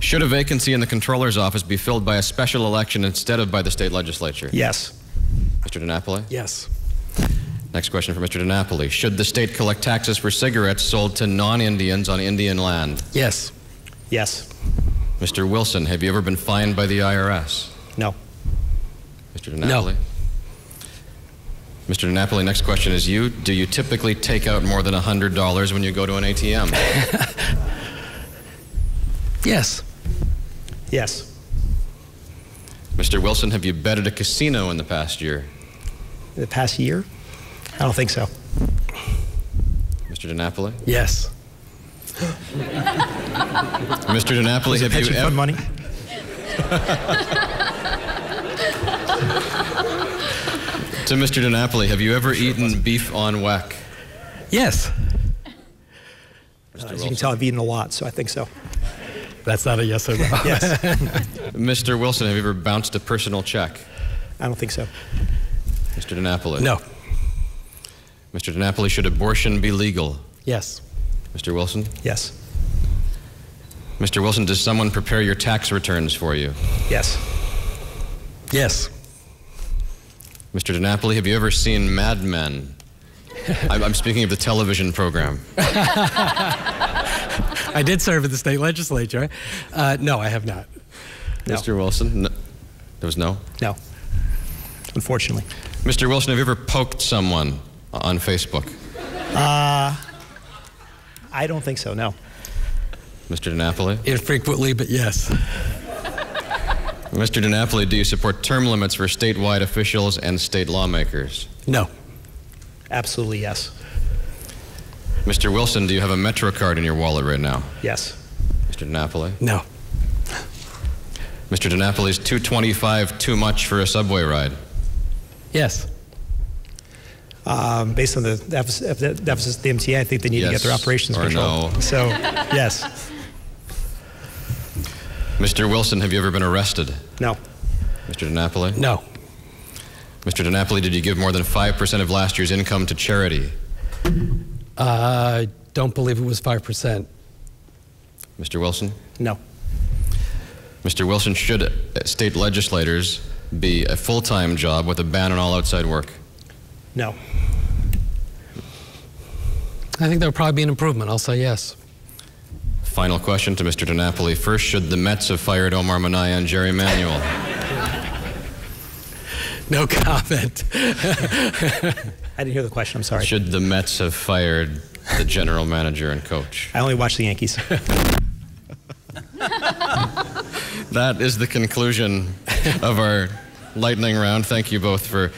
Should a vacancy in the Comptroller's office be filled by a special election instead of by the state legislature? Yes. Mr. DiNapoli? Yes. Next question for Mr. DiNapoli. Should the state collect taxes for cigarettes sold to non-Indians on Indian land? Yes. Yes. Mr. Wilson, have you ever been fined by the IRS? No. Mr. DiNapoli? No. Mr. DiNapoli, next question is you. Do you typically take out more than $100 when you go to an ATM? Yes. Yes. Mr. Wilson, have you bet at a casino in the past year? The past year? I don't think so. Mr. DiNapoli? Yes. Mr. DiNapoli, have you ever... money? To Mr. DiNapoli, have you ever eaten beef on weck? Yes. As you can tell, I've eaten a lot, so I think so. That's not a yes or no. Yes. Mr. Wilson, have you ever bounced a personal check? I don't think so. Mr. DiNapoli? No. Mr. DiNapoli, should abortion be legal? Yes. Mr. Wilson? Yes. Mr. Wilson, does someone prepare your tax returns for you? Yes. Yes. Mr. DiNapoli, have you ever seen Mad Men? I'm speaking of the television program. I did serve in the state legislature. No, I have not. No. Mr. Wilson? No. There was no? No. Unfortunately. Mr. Wilson, have you ever poked someone on Facebook? I don't think so, no. Mr. DiNapoli? Infrequently, but yes. Mr. DiNapoli, do you support term limits for statewide officials and state lawmakers? No. Absolutely yes. Mr. Wilson, do you have a Metro card in your wallet right now? Yes. Mr. DiNapoli? No. Mr. DiNapoli, is $2.25 too much for a subway ride? Yes. Based on the deficit of the MTA, I think they need to get their operations or control. No. So, yes. Mr. Wilson, have you ever been arrested? No. Mr. DiNapoli? No. Mr. DiNapoli, did you give more than 5% of last year's income to charity? I don't believe it was 5%. Mr. Wilson? No. Mr. Wilson, should state legislators be a full-time job with a ban on all outside work? No. I think there will probably be an improvement. I'll say yes. Final question to Mr. DiNapoli. First, should the Mets have fired Omar Minaya and Jerry Manuel? No comment. I didn't hear the question, I'm sorry. Should the Mets have fired the general manager and coach? I only watch the Yankees. That is the conclusion of our lightning round. Thank you both for